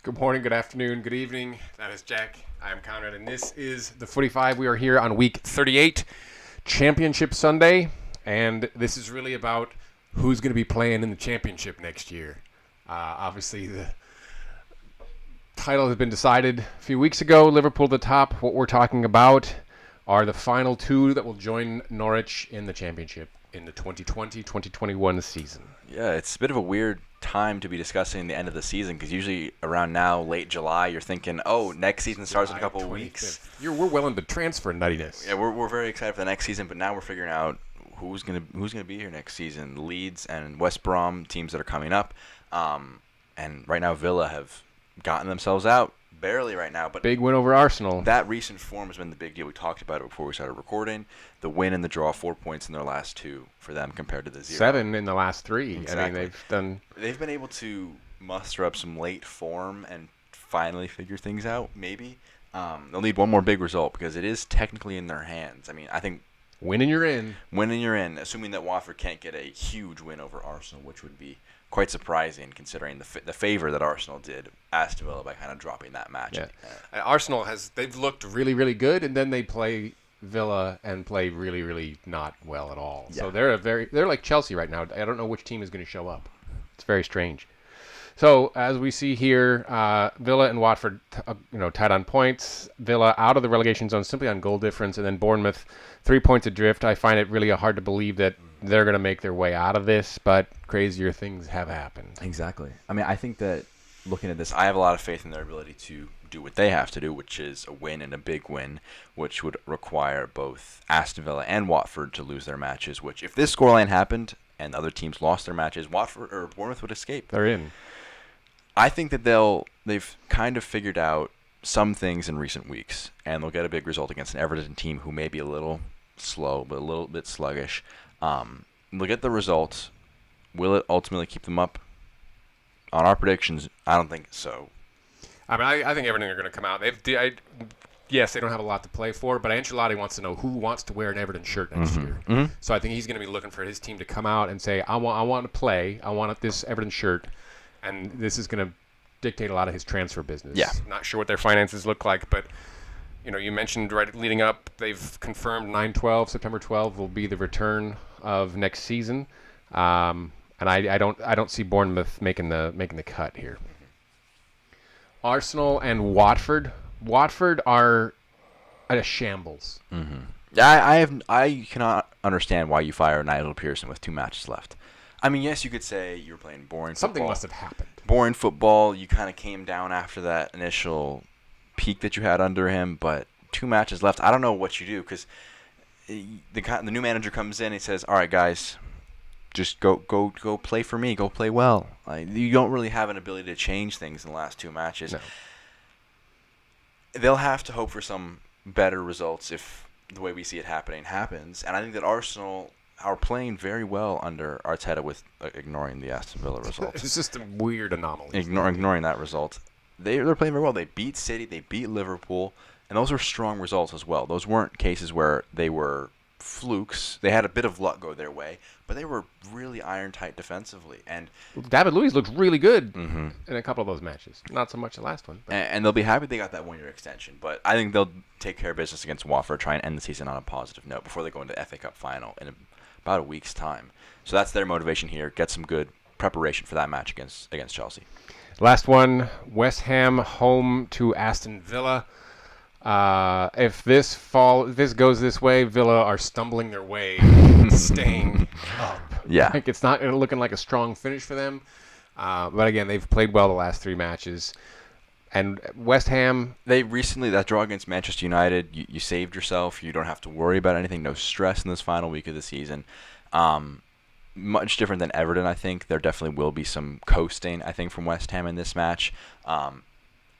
Good morning, good afternoon, good evening. That is Jack. I am Conrad, and this is the Footy 5. We are here on week 38, Championship Sunday, and this is really about who's going to be playing in the championship next year. Obviously, the title has been decided a few weeks ago. Liverpool at the top. What we're talking about are the final two that will join Norwich in the championship in the 2020-2021 season. Yeah, it's a bit of a weird time to be discussing the end of the season because usually around now, late July, you're thinking, oh, next season starts in a couple of weeks. We're well into transfer nuttiness. Yeah, we're very excited for the next season, but now we're figuring out who's gonna be here next season. Leeds and West Brom, teams that are coming up, and right now Villa have gotten themselves out. Barely right now, but big win over Arsenal. That recent form has been the big deal. We talked about it before we started recording. The win and the draw, 4 points in their last two for them compared to the 0. 7 in the last 3. Exactly. I mean, they've been able to muster up some late form and finally figure things out. Maybe they'll need one more big result because it is technically in their hands. I mean, I think winning you're in. Winning you're in, assuming that Watford can't get a huge win over Arsenal, which would be quite surprising considering the favor that Arsenal did Aston Villa by kind of dropping that match. Yeah. Arsenal they've looked really, really good, and then they play Villa and play really, really not well at all. Yeah. So they're like Chelsea right now. I don't know which team is going to show up. It's very strange. So as we see here, Villa and Watford, tied on points. Villa out of the relegation zone simply on goal difference, and then Bournemouth 3 points adrift. I find it really hard to believe that they're going to make their way out of this, but crazier things have happened. Exactly. I mean, I think that looking at this, I have a lot of faith in their ability to do what they have to do, which is a win and a big win, which would require both Aston Villa and Watford to lose their matches, which if this scoreline happened and other teams lost their matches, Watford or Bournemouth would escape. They're in. I think that they've kind of figured out some things in recent weeks, and they'll get a big result against an Everton team who may be a little slow, but a little bit sluggish. They'll get the results. Will it ultimately keep them up? On our predictions, I don't think so. I mean, I think Everton are going to come out. Yes, they don't have a lot to play for, but Ancelotti wants to know who wants to wear an Everton shirt next year. Mm-hmm. So I think he's going to be looking for his team to come out and say, I want to play. I want this Everton shirt. And this is going to dictate a lot of his transfer business. Yeah. Not sure what their finances look like, but you mentioned right leading up, they've confirmed 9/12, September 12 will be the return of next season, and I don't see Bournemouth making the cut here. Arsenal and Watford. Watford are at a shambles. Mm-hmm. I cannot understand why you fire Nigel Pearson with 2 matches left. I mean, yes, you could say you're playing boring football. Something must have happened. Boring football. You kind of came down after that initial peak that you had under him, but 2 matches left. I don't know what you do because the new manager comes in and he says, all right, guys, just go play for me. Go play well. You don't really have an ability to change things in the last 2 matches. No. They'll have to hope for some better results if the way we see it happening happens. And I think that Arsenal are playing very well under Arteta with ignoring the Aston Villa result. It's just a weird anomaly. Ignoring that result. They're playing very well. They beat City. They beat Liverpool. And those were strong results as well. Those weren't cases where they were flukes. They had a bit of luck go their way, but they were really iron-tight defensively. And David Luiz looked really good in a couple of those matches. Not so much the last one. And they'll be happy they got that 1-year extension. But I think they'll take care of business against Watford, try and end the season on a positive note before they go into the FA Cup final in about a week's time. So that's their motivation here. Get some good preparation for that match against Chelsea. Last one, West Ham home to Aston Villa. If this goes this way, Villa are stumbling their way, staying up. Yeah, it's not looking like a strong finish for them. But again, they've played well the last 3 matches. And West Ham, that draw against Manchester United, you saved yourself. You don't have to worry about anything. No stress in this final week of the season. Much different than Everton, I think. There definitely will be some coasting, I think, from West Ham in this match.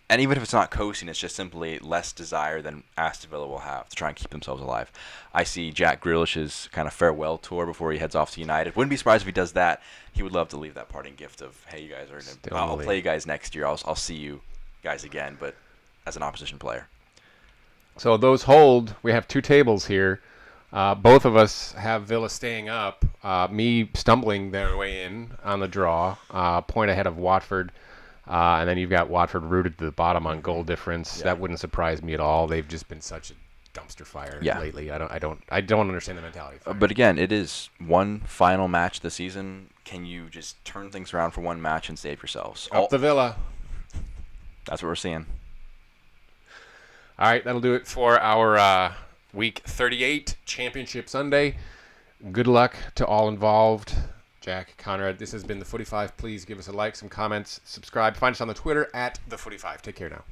And even if it's not coasting, it's just simply less desire than Aston Villa will have to try and keep themselves alive. I see Jack Grealish's kind of farewell tour before he heads off to United. Wouldn't be surprised if he does that. He would love to leave that parting gift of, hey, you guys are I'll play you guys next year. I'll see you guys again, but as an opposition player. So those hold. We have 2 tables here. Both of us have Villa staying up. Me stumbling their way in on the draw, point ahead of Watford. And then you've got Watford rooted to the bottom on goal difference. That wouldn't surprise me at all. They've just been such a dumpster fire lately. I don't understand the mentality. But again, it is one final match this season. Can you just turn things around for one match and save yourselves? Up the Villa. That's what we're seeing. All right, that'll do it for our Week 38 Championship Sunday. Good luck to all involved. Jack, Conrad, this has been The Footy 5. Please give us a like, some comments, subscribe. Find us on the Twitter at The Footy 5. Take care now.